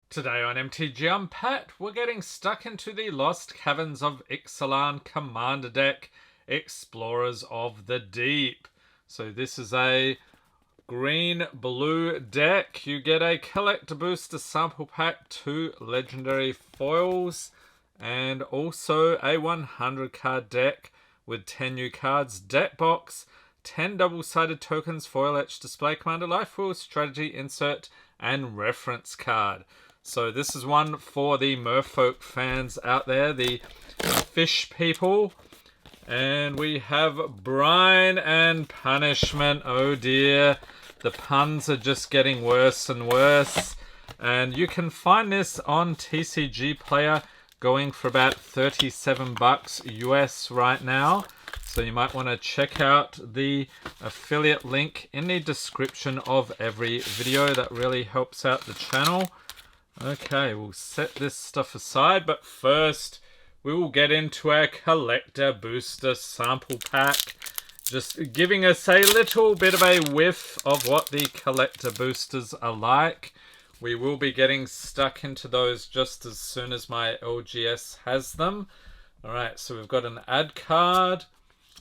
Today on MTG Unpacked, we're getting stuck into the Lost Caverns of Ixalan Commander deck, Explorers of the Deep. So this is a green-blue deck. You get a Collector Booster Sample Pack, 2 Legendary Foils, and also a 100 card deck with 10 new cards, deck box, 10 double-sided tokens, foil etch, display commander, life rule, strategy, insert, and reference card. So this is one for the Merfolk fans out there, the fish people. And we have Brine and Punishment. Oh dear, the puns are just getting worse and worse. And you can find this on TCG Player going for about 37 bucks US right now. So you might want to check out the affiliate link in the description of every video. That really helps out the channel. Okay, we'll set this stuff aside, but first we will get into our Collector Booster Sample Pack. Just giving us a little bit of a whiff of what the Collector Boosters are like. We will be getting stuck into those just as soon as my LGS has them. Alright, so we've got an ad card.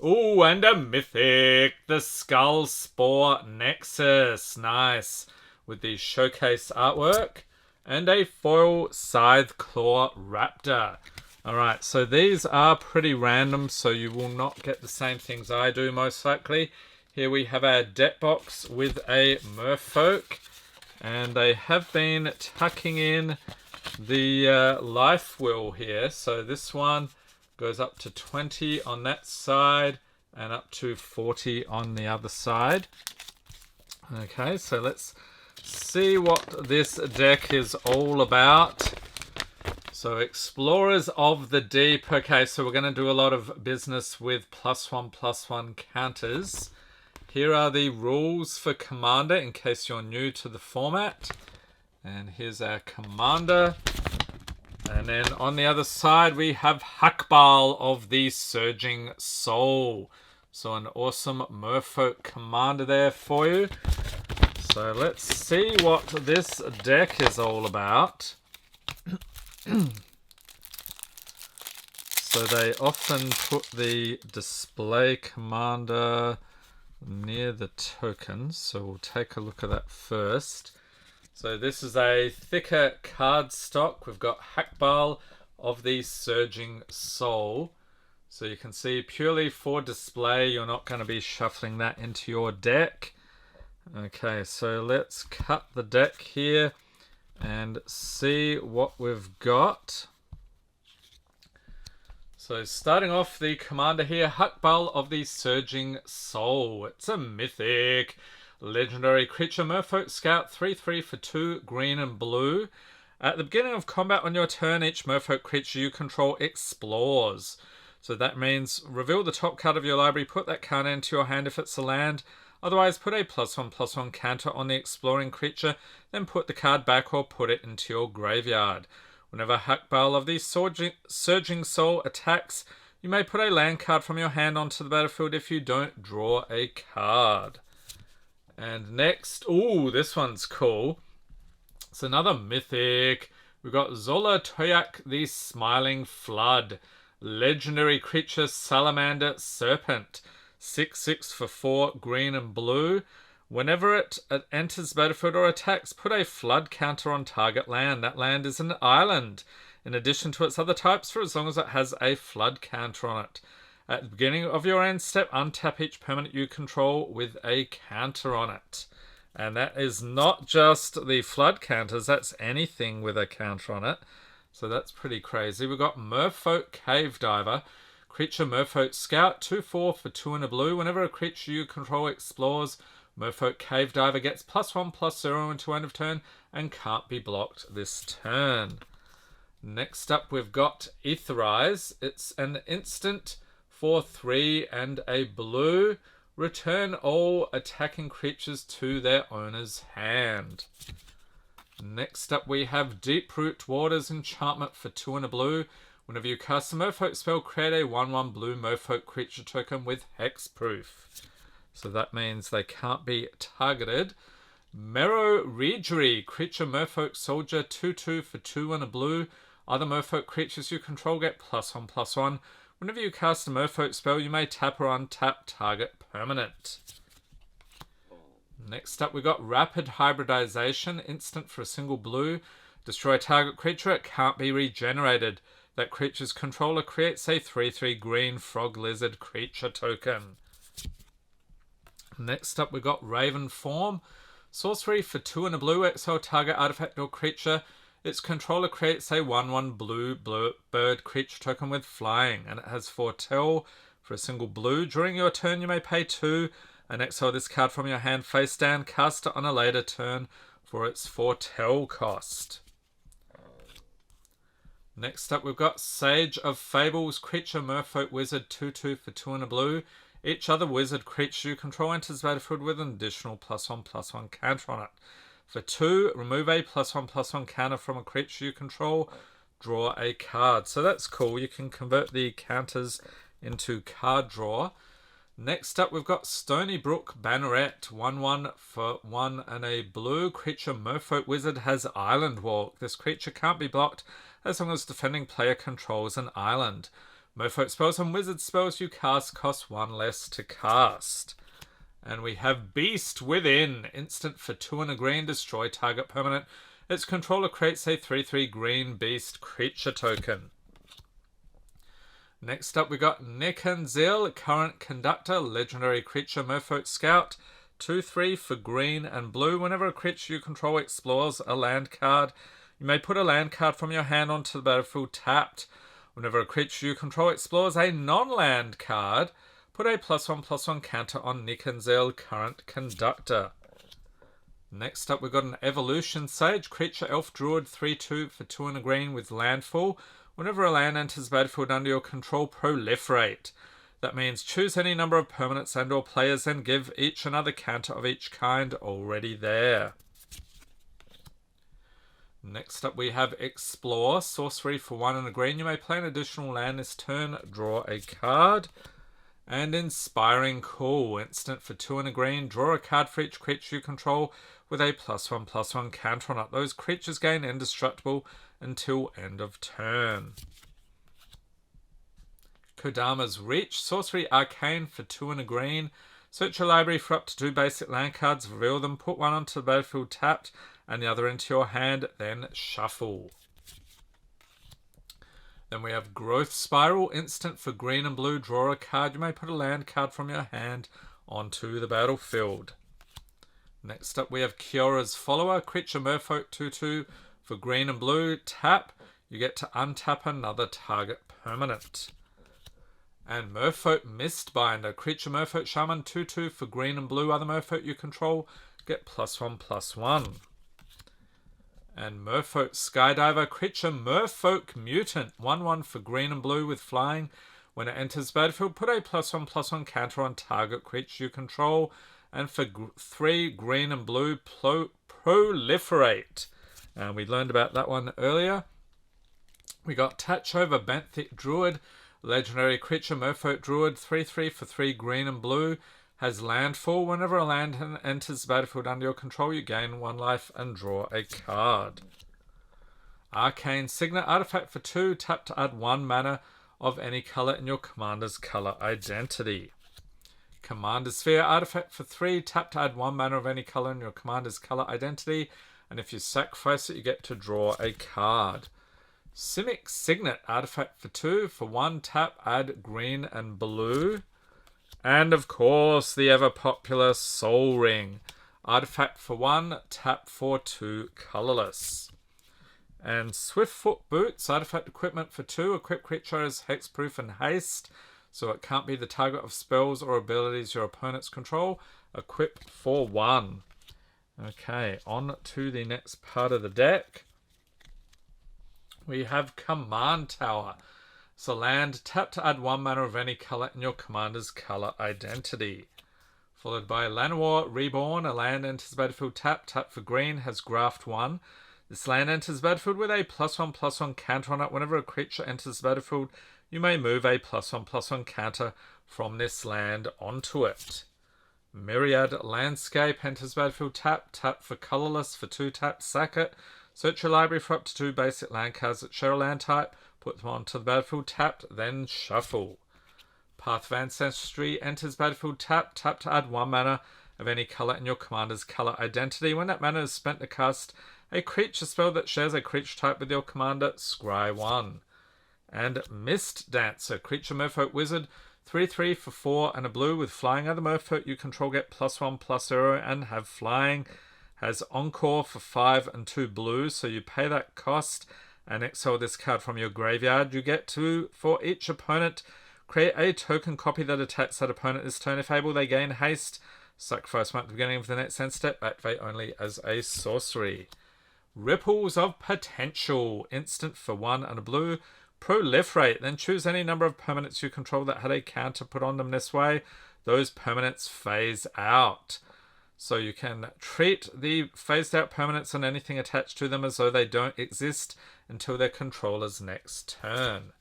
Ooh, and a Mythic, the Skull Spore Nexus. Nice, with the showcase artwork. And a foil Scythe Claw Raptor. Alright, so these are pretty random, so you will not get the same things I do most likely. Here we have our deck box with a Merfolk. And they have been tucking in the life wheel here. So this one goes up to 20 on that side and up to 40 on the other side. Okay, so let's see what this deck is all about. So Explorers of the Deep. Okay, so we're going to do a lot of business with +1/+1 counters. Here are the rules for Commander in case you're new to the format. And here's our Commander. And then on the other side we have Hakbal of the Surging Soul. So an awesome Merfolk Commander there for you. So let's see what this deck is all about. So they often put the display commander near the tokens. So we'll take a look at that first. So this is a thicker card stock. We've got Hakbal of the Surging Soul. So you can see purely for display, you're not going to be shuffling that into your deck. Okay, so let's cut the deck here and see what we've got. So starting off the commander here, Hakbal of the Surging Soul. It's a mythic legendary creature, Merfolk Scout, 3/3 for 2, green and blue. At the beginning of combat on your turn, each Merfolk creature you control explores. So that means reveal the top card of your library, put that card into your hand if it's a land. Otherwise, put a +1/+1 counter on the exploring creature, then put the card back or put it into your graveyard. Whenever Hakbal of the Surging Soul attacks, you may put a land card from your hand onto the battlefield if you don't draw a card. And next, ooh, this one's cool. It's another mythic. We've got Zola Toyak, the Smiling Flood. Legendary creature, Salamander Serpent. 6/6 for 4, green and blue. Whenever it enters the battlefield or attacks, put a flood counter on target land. That land is an island, in addition to its other types, for as long as it has a flood counter on it. At the beginning of your end step, untap each permanent you control with a counter on it. And that is not just the flood counters, that's anything with a counter on it. So that's pretty crazy. We've got Merfolk Cave Diver. Creature Merfolk Scout, 2/4 for 2 and a blue. Whenever a creature you control explores, Merfolk Cave Diver gets +1/+0 until end of turn and can't be blocked this turn. Next up we've got Etherize. It's an instant for 3 and a blue. Return all attacking creatures to their owner's hand. Next up we have Deeproot Waters Enchantment for 2 and a blue. Whenever you cast a Merfolk spell, create a 1/1 blue Merfolk creature token with hexproof. So that means they can't be targeted. Merfolk, creature Merfolk soldier, 2/2 for 2 and a blue. Other Merfolk creatures you control get +1/+1. Whenever you cast a Merfolk spell, you may tap or untap target permanent. Next up, we got Rapid Hybridization, instant for a single blue. Destroy target creature, it can't be regenerated. That creature's controller creates a 3/3 green frog lizard creature token. Next up, we got Raven Form. Sorcery for 2 and a blue, exile target artifact or creature. Its controller creates a 1/1 blue bird creature token with flying, and it has Foretell for a single blue. During your turn, you may pay 2 and exile this card from your hand face down. Cast it on a later turn for its Foretell cost. Next up, we've got Sage of Fables, creature Merfolk wizard, 2/2 for 2 and a blue. Each other wizard creature you control enters the battlefield with an additional +1/+1 counter on it. For 2, remove a +1/+1 counter from a creature you control. Draw a card. So that's cool. You can convert the counters into card draw. Next up, we've got Stony Brook Banneret, 1/1 for 1 and a blue. Creature Merfolk wizard has Island Walk. This creature can't be blocked as long as defending player controls an island. Merfolk spells and wizard spells you cast cost 1 less to cast. And we have Beast Within, instant for 2 and a green, destroy target permanent. Its controller creates a 3/3 green beast creature token. Next up, we got Nikanzil, current conductor, legendary creature Merfolk scout, 2/3 for green and blue. Whenever a creature you control explores a land card, you may put a land card from your hand onto the battlefield tapped. Whenever a creature you control explores a non-land card, put a +1/+1 counter on Nikanzil, current conductor. Next up, we've got an Evolution Sage, creature elf druid, 3/2 for 2 and a green with landfall. Whenever a land enters the battlefield under your control, proliferate. That means choose any number of permanents and or players and give each another counter of each kind already there. Next up, we have Explore, sorcery for 1 and a green. You may play an additional land this turn, draw a card. And Inspiring Call, instant for 2 and a green. Draw a card for each creature you control with a +1/+1 counter on it. Those creatures gain indestructible until end of turn. Kodama's Reach, sorcery arcane for 2 and a green. Search your library for up to 2 basic land cards, reveal them, put one onto the battlefield tapped and the other into your hand, then shuffle. Then we have Growth Spiral, instant for green and blue. Draw a card. You may put a land card from your hand onto the battlefield. Next up, we have Kiora's Follower, creature Merfolk, 2/2 for green and blue. Tap. You get to untap another target permanent. And Merfolk Mistbinder, creature Merfolk Shaman, 2/2 for green and blue. Other Merfolk you control get +1/+1. And Merfolk Skydiver, creature Merfolk Mutant, 1/1 for green and blue with flying. When it enters the battlefield, put a +1/+1 counter on target creature you control. And for 3 green and blue, proliferate. And we learned about that one earlier. We got Tatchover Benthic Druid, legendary creature Merfolk Druid, 3/3 for 3 green and blue. Has landfall. Whenever a land enters the battlefield under your control, you gain 1 life and draw a card. Arcane Signet, artifact for 2, tap to add 1 mana of any color in your commander's color identity. Commander Sphere, artifact for 3, tap to add 1 mana of any color in your commander's color identity, and if you sacrifice it, you get to draw a card. Simic Signet, artifact for 2, for 1, tap, add green and blue. And of course, the ever popular Soul Ring. Artifact for 1, tap for 2, colorless. And Swiftfoot Boots, artifact equipment for 2. Equip creature as hexproof and haste, so it can't be the target of spells or abilities your opponents control. Equip for 1. Okay, on to the next part of the deck. We have Command Tower. So land, tap to add 1 mana of any color in your commander's color identity. Followed by Llanowar Reborn. A land enters the battlefield tap, tap for green, has graft 1. This land enters the battlefield with a +1/+1 counter on it. Whenever a creature enters the battlefield, you may move a +1/+1 counter from this land onto it. Myriad Landscape enters battlefield, tap. Tap for colorless for 2 tap, sack it. Search your library for up to 2 basic land cards that share a land type. Put them onto the battlefield, tapped, then shuffle. Path of Ancestry enters battlefield, tap. Tap to add 1 mana of any color in your commander's color identity. When that mana is spent to cast a creature spell that shares a creature type with your commander, scry 1. And Mist Dancer, creature Merfolk Wizard, 3/3 for 4 and a blue with flying. Other Merfolk you control get +1/+0 and have flying. Has Encore for 5 and 2 blue, so you pay that cost and exile this card from your graveyard. You get 2 for each opponent. Create a token copy that attacks that opponent this turn. If able, they gain haste. Sacrifice 1 at the beginning of the next end step. Activate only as a sorcery. Ripples of Potential, instant for 1 and a blue. Proliferate, then choose any number of permanents you control that had a counter put on them this way. Those permanents phase out. So you can treat the phased out permanents and anything attached to them as though they don't exist until their controller's next turn.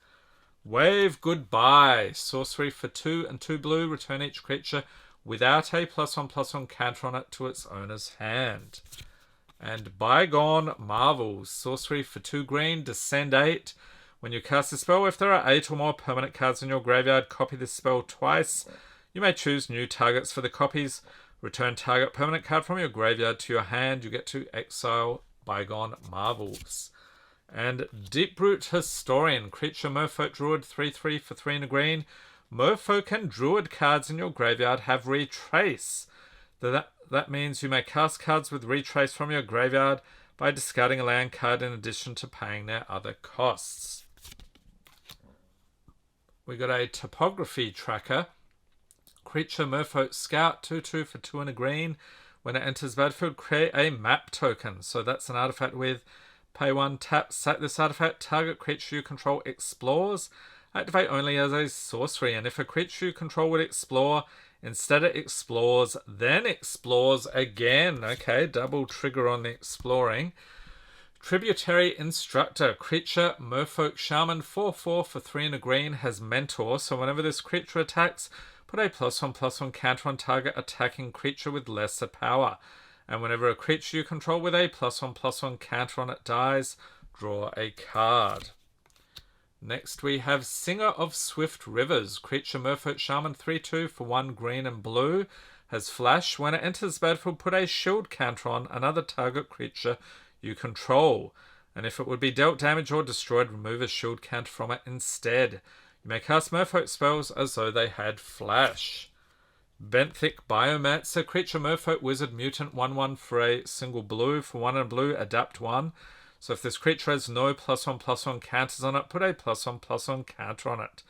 Wave Goodbye, sorcery for 2 and 2 blue. Return each creature without a +1/+1 counter on it to its owner's hand. And Bygone Marvels, sorcery for 2 green. Descend 8. When you cast a spell, if there are 8 or more permanent cards in your graveyard, copy this spell twice. You may choose new targets for the copies. Return target permanent card from your graveyard to your hand. You get to exile Bygone Marvels. And Deeproot Historian, creature Merfolk Druid, 3/3 for 3 and a green. Merfolk and Druid cards in your graveyard have Retrace. That means you may cast cards with Retrace from your graveyard by discarding a land card in addition to paying their other costs. We got a Topography Tracker. Creature Merfolk Scout, 2/2 for 2 and a green. When it enters battlefield, create a map token. So that's an artifact with pay 1, tap, sack this artifact. Target creature you control explores. Activate only as a sorcery. And if a creature you control would explore, instead it explores, then explores again. Okay, double trigger on the exploring. Tributary Instructor, creature Merfolk Shaman, 4/4 for 3 and a green, has Mentor. So whenever this creature attacks, put a +1/+1 counter on target attacking creature with lesser power. And whenever a creature you control with a +1/+1 counter on it dies, draw a card. Next we have Singer of Swift Rivers, creature Merfolk Shaman, 3/2 for 1 green and blue, has Flash. When it enters the battlefield, put a shield counter on another target creature you control. And if it would be dealt damage or destroyed, remove a shield counter from it instead. You may cast Merfolk spells as though they had Flash. Benthic Biomancer, creature Merfolk Wizard Mutant, 1/1 for a single blue. For 1 and a blue, adapt 1. So if this creature has no +1/+1 counters on it, put a +1/+1 counter on it.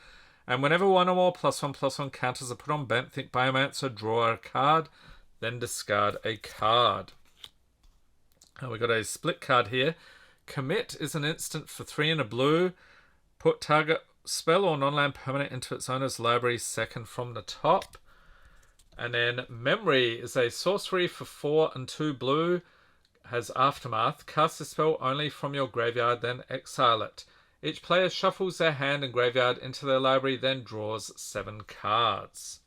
And whenever 1 or more +1/+1 counters are put on Benthic Biomancer, draw a card, then discard a card. And we got a split card here. Commit is an instant for 3 and a blue. Put target spell or non-land permanent into its owner's library second from the top. And then Memory is a sorcery for 4 and 2 blue. Has Aftermath. Cast a spell only from your graveyard, then exile it. Each player shuffles their hand and graveyard into their library, then draws 7 cards.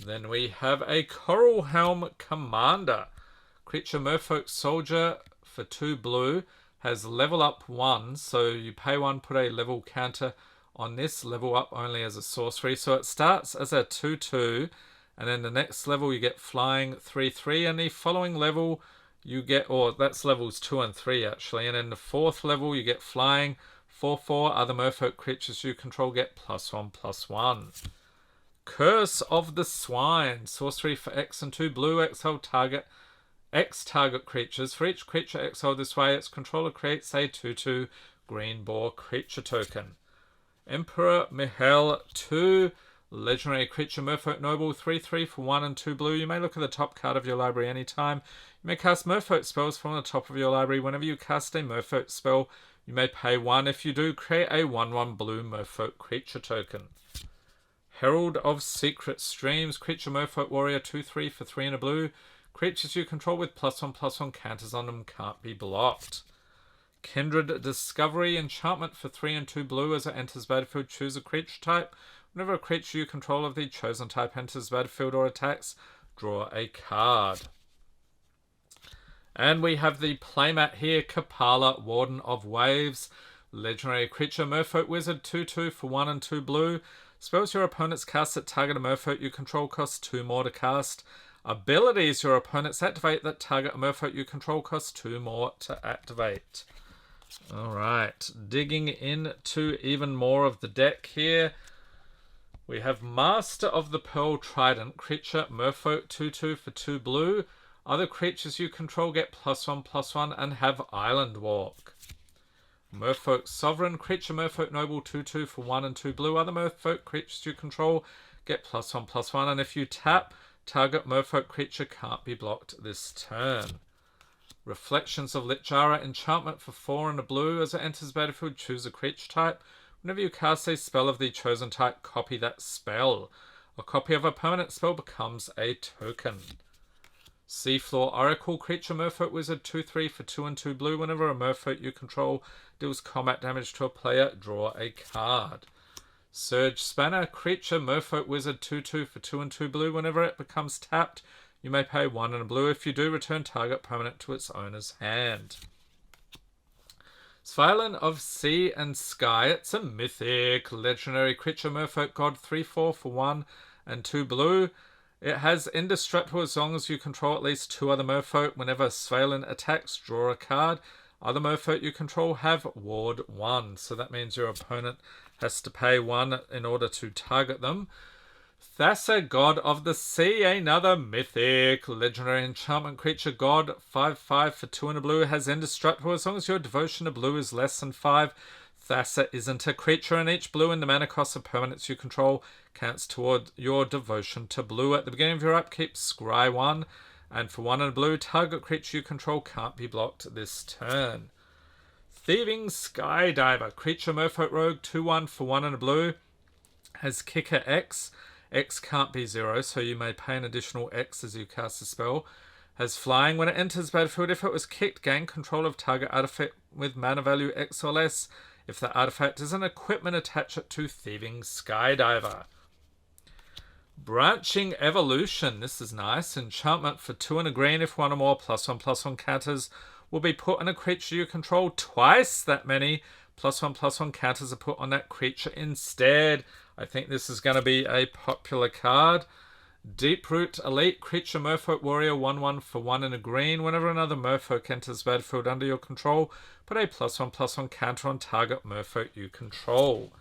Then we have a Coral Helm Commander. Creature Merfolk Soldier for 2 blue. Has level up 1, so you pay 1, put a level counter on this, level up only as a sorcery. So it starts as a 2/2, and then the next level you get flying 3/3, and the following level you get, or that's levels 2 and 3 actually, and then the 4th level you get flying 4/4. Other Merfolk creatures you control get +1/+1. Curse of the Swine, sorcery for X and 2 blue. Exile target X target creatures. For each creature exiled this way, its controller creates a 2/2 green boar creature token. Emperor Mihail, 2 legendary creature Merfolk Noble, 3/3 for 1 and 2 blue. You may look at the top card of your library anytime. You may cast Merfolk spells from the top of your library. Whenever you cast a Merfolk spell, you may pay 1. If you do, create a 1/1 blue Merfolk creature token. Herald of Secret Streams, creature Merfolk Warrior, 2/3 for 3 and a blue. Creatures you control with +1/+1 counters on them can't be blocked. Kindred Discovery, enchantment for 3 and 2 blue. As it enters battlefield, choose a creature type Whenever a creature you control of the chosen type enters the battlefield or attacks, draw a card. And we have the playmat here, Kapala, Warden of Waves. Legendary creature, Merfolk Wizard, 2/2 for 1 and 2 blue. Spells your opponents cast that target a Merfolk you control cost 2 more to cast. Abilities your opponents activate that target a Merfolk you control cost 2 more to activate. Alright, digging into even more of the deck here. We have Master of the Pearl Trident, creature, Merfolk, 2/2 for 2 blue. Other creatures you control get +1/+1 and have Island Walk. Merfolk Sovereign, creature, Merfolk Noble, 2/2 for 1 and 2 blue. Other Merfolk creatures you control get +1/+1, and if you tap, target Merfolk creature can't be blocked this turn. Reflections of Lichara, enchantment for 4 and a blue. As it enters the battlefield, choose a creature type. Whenever you cast a spell of the chosen type, copy that spell. A copy of a permanent spell becomes a token. Seafloor Oracle, creature, Merfolk Wizard, 2/3 for 2 and 2 blue. Whenever a Merfolk you control deals combat damage to a player, draw a card. Surge Spanner, creature, Merfolk Wizard, 2/2 for 2 and 2 blue. Whenever it becomes tapped, you may pay 1 and a blue. If you do, return target permanent to its owner's hand. Sviolin of Sea and Sky, it's a mythic legendary creature, Merfolk God, 3/4 for 1 and 2 blue. It has indestructible as long as you control at least 2 other Merfolk. Whenever Sviolin attacks, draw a card. Other Merfolk you control have Ward 1, so that means your opponent has to pay 1 in order to target them. Thassa, God of the Sea, another mythic legendary enchantment creature, God, 5/5 for 2 and a blue, has indestructible as long as your devotion to blue is less than 5. Thassa isn't a creature, and each blue in the mana cost of permanents you control counts toward your devotion to blue. At the beginning of your upkeep, scry 1, and for 1 and a blue, target creature you control can't be blocked this turn. Thieving Skydiver, creature, Merfolk Rogue, 2/1 for 1 and a blue, has Kicker X. X can't be 0, so you may pay an additional X as you cast a spell. Has Flying. When it enters battlefield, if it was kicked, gain control of target artifact with mana value X or less. If the artifact is an equipment, attach it to Thieving Skydiver. Branching Evolution, this is nice. Enchantment for 2 and a green. If 1 or more +1/+1 counters will be put on a creature you control, twice that many +1/+1 counters are put on that creature instead. I think this is going to be a popular card. Deeproot Elite, creature, Merfolk Warrior, 1/1 for 1 and a green. Whenever another Merfolk enters the battlefield under your control, put a +1/+1 counter on target Merfolk you control.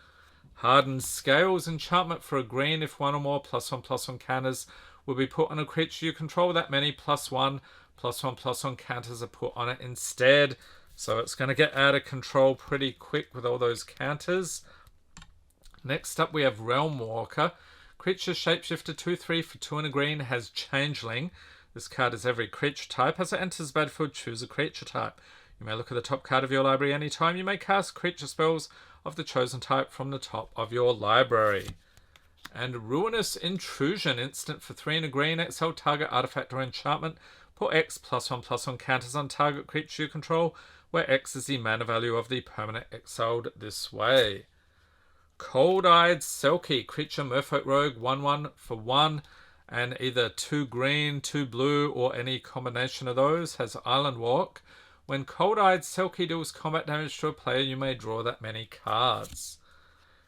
Hardened Scales, enchantment for a green. If 1 or more +1/+1 counters will be put on a creature you control, that many +1/+1 counters are put on it instead. So it's going to get out of control pretty quick with all those counters. Next up we have Realm Walker. Creature, Shapeshifter, 2/3 for 2 and a green, has Changeling. This card is every creature type. As it enters the battlefield, choose a creature type. You may look at the top card of your library anytime. You may cast creature spells of the chosen type from the top of your library. And Ruinous Intrusion, instant for 3 and a green, exile target artifact or enchantment. Put X +1/+1 counters on target creature you control, where X is the mana value of the permanent exiled this way. Cold-Eyed Selkie, creature, Merfolk Rogue, 1/1 for 1, and either 2 green, 2 blue, or any combination of those, has Island Walk. When Cold-Eyed Selkie deals combat damage to a player, you may draw that many cards.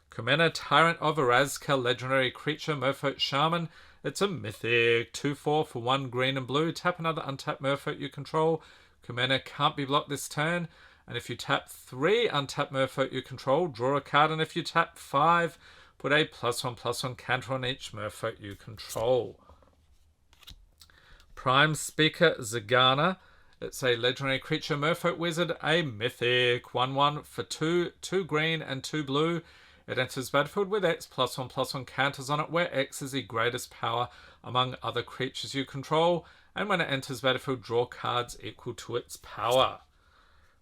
Kumena, Tyrant of Erazka, legendary creature, Merfolk Shaman. It's a mythic, 2/4 for 1 green and blue. Tap another untapped Merfolk you control. Kumena can't be blocked this turn. And if you tap 3 untapped Merfolk you control, draw a card. And if you tap 5, put a +1/+1 counter on each Merfolk you control. Prime Speaker Zagana. It's a legendary creature, Merfolk Wizard, a mythic. 1/1 for 2, 2 green and 2 blue. It enters battlefield with X +1/+1 counters on it, where X is the greatest power among other creatures you control. And when it enters battlefield, draw cards equal to its power.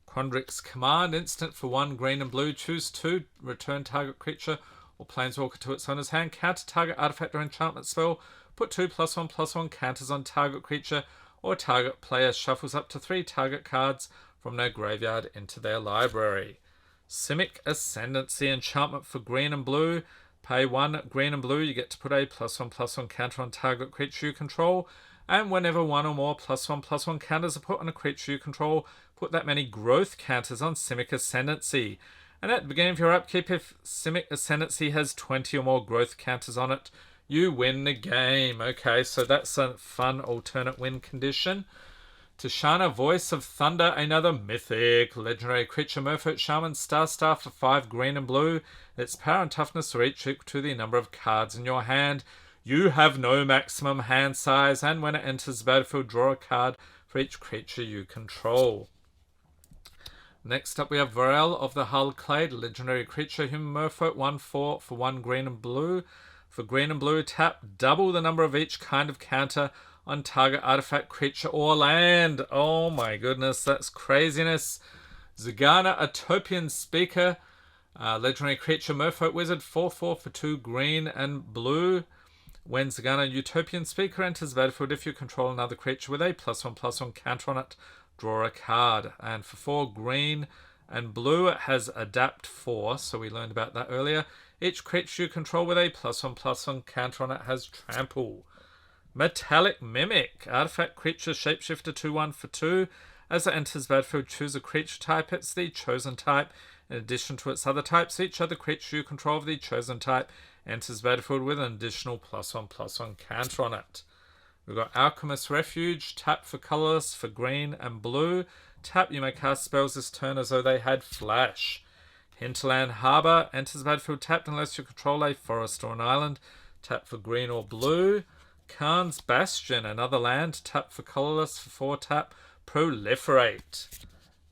Quandrix Command, instant for 1 green and blue. Choose 2, return target creature or planeswalker to its owner's hand. Counter target artifact or enchantment spell. Put 2 +1/+1 counters on target creature, or target player shuffles up to 3 target cards from their graveyard into their library. Simic Ascendancy, enchantment for green and blue. Pay 1 green and blue, you get to put a +1/+1 counter on target creature you control. And whenever one or more +1/+1 counters are put on a creature you control, put that many growth counters on Simic Ascendancy. And at the beginning of your upkeep, if Simic Ascendancy has 20 or more growth counters on it, you win the game. Okay, so that's a fun alternate win condition. Tashana, Voice of Thunder, another mythic legendary creature, Merfolk Shaman, Star for 5 green and blue. Its power and toughness are each equal to the number of cards in your hand. You have no maximum hand size, and when it enters the battlefield, draw a card for each creature you control. Next up we have Varel of the Hull Clade, legendary creature, human Merfolk, 1/4 for 1 green and blue. For green and blue, tap double the number of each kind of counter on target artifact, creature, or land. Oh my goodness, that's craziness. Zagana, Utopian Speaker, legendary creature, Merfolk Wizard, 4/4 for 2 green and blue. When Zagana Utopian Speaker enters the battlefield, if you control another creature with a +1/+1 counter on it, draw a card. And for 4 green and blue, it has Adapt 4, so we learned about that earlier. Each creature you control with a +1/+1 counter on it has Trample. Metallic Mimic, artifact creature, shapeshifter, 2/1 for 2. As it enters the battlefield, choose a creature type. It's the chosen type. In addition to its other types, each other creature you control of the chosen type enters the battlefield with an additional +1/+1 counter on it. We've got Alchemist Refuge, tap for colorless for green and blue. Tap, you may cast spells this turn as though they had flash. Hinterland Harbor, enters the battlefield tapped unless you control a forest or an island. Tap for green or blue. Khan's Bastion, another land, tap for colorless for 4 tap, Proliferate.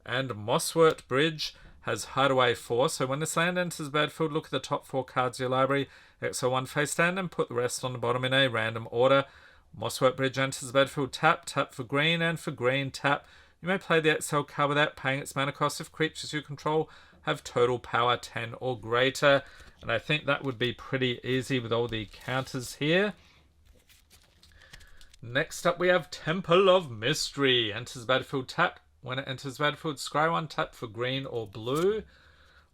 And Mosswort Bridge has Hideaway 4, so when this land enters the battlefield, look at the top 4 cards of your library, exile 1 face down, and put the rest on the bottom in a random order. Mosswort Bridge enters the battlefield, tap for green, and for green, tap. You may play the exile card without paying its mana cost if creatures you control have total power 10 or greater. And I think that would be pretty easy with all the counters here. Next up we have Temple of Mystery. Enters the battlefield tapped. When it enters the battlefield, scry 1, tap for green or blue.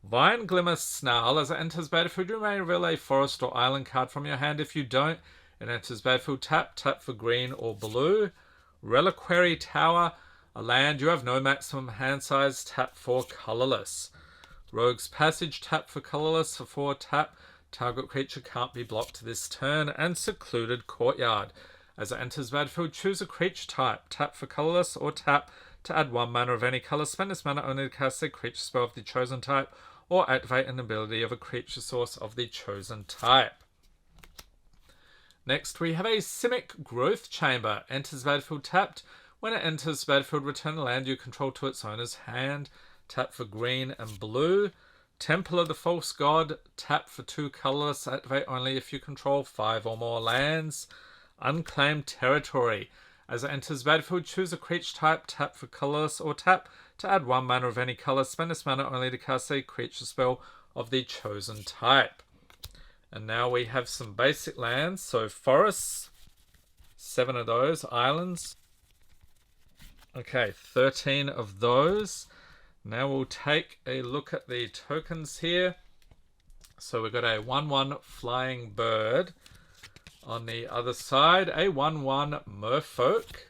Vine Glimmer Snarl. As it enters the battlefield, you may reveal a forest or island card from your hand. If you don't, it enters the battlefield tap for green or blue. Reliquary Tower. A land, you have no maximum hand size, tap for colorless. Rogue's Passage, tap for colorless for 4 tap. Target creature can't be blocked this turn. And Secluded Courtyard. As it enters the battlefield, choose a creature type. Tap for colorless or tap to add 1 mana of any color. Spend this mana only to cast a creature spell of the chosen type or activate an ability of a creature source of the chosen type. Next we have a Simic Growth Chamber. Enters the battlefield tapped. When it enters the battlefield, return a land you control to its owner's hand. Tap for green and blue. Temple of the False God. Tap for 2 colorless. Activate only if you control 5 or more lands. Unclaimed Territory. As it enters the battlefield, choose a creature type, tap for colorless, or tap to add 1 mana of any color. Spend this mana only to cast a creature spell of the chosen type. And now we have some basic lands. So forests, 7 of those. Islands, okay, 13 of those. Now we'll take a look at the tokens here. So we've got a 1/1 Flying Bird. On the other side, a 1/1 Merfolk.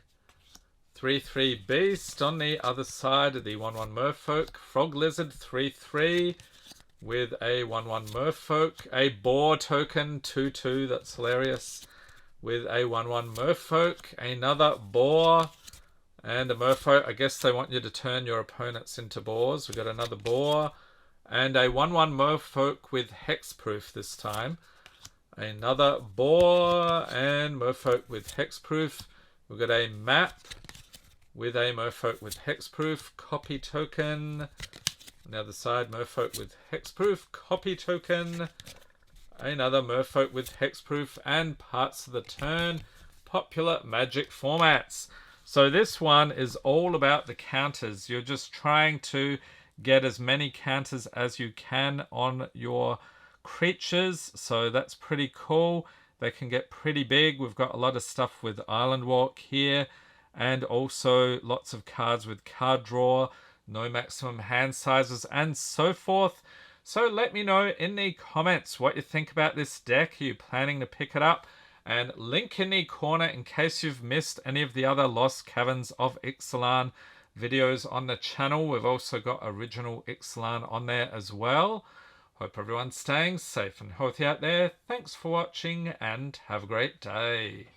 3/3 Beast. On the other side, the 1/1 Merfolk. Frog Lizard, 3/3. With a 1/1 Merfolk. A Boar token, 2/2. That's hilarious. With a 1/1 Merfolk. Another Boar. And a Merfolk. I guess they want you to turn your opponents into boars. We've got another Boar. And a 1/1 Merfolk with Hexproof this time. Another Boar and Merfolk with Hexproof. We've got a map with a Merfolk with Hexproof. Copy token. On the other side, Merfolk with Hexproof. Copy token. Another Merfolk with Hexproof. And parts of the turn. Popular Magic formats. So this one is all about the counters. You're just trying to get as many counters as you can on your creatures, so that's pretty cool. They can get pretty big. We've got a lot of stuff with Island Walk here, and also lots of cards with card draw, no maximum hand sizes, and so forth. So let me know in the comments what you think about this deck. Are you planning to pick it up? And link in the corner in case you've missed any of the other Lost Caverns of Ixalan videos on the channel. We've also got original Ixalan on there as well. Hope everyone's staying safe and healthy out there. Thanks for watching and have a great day.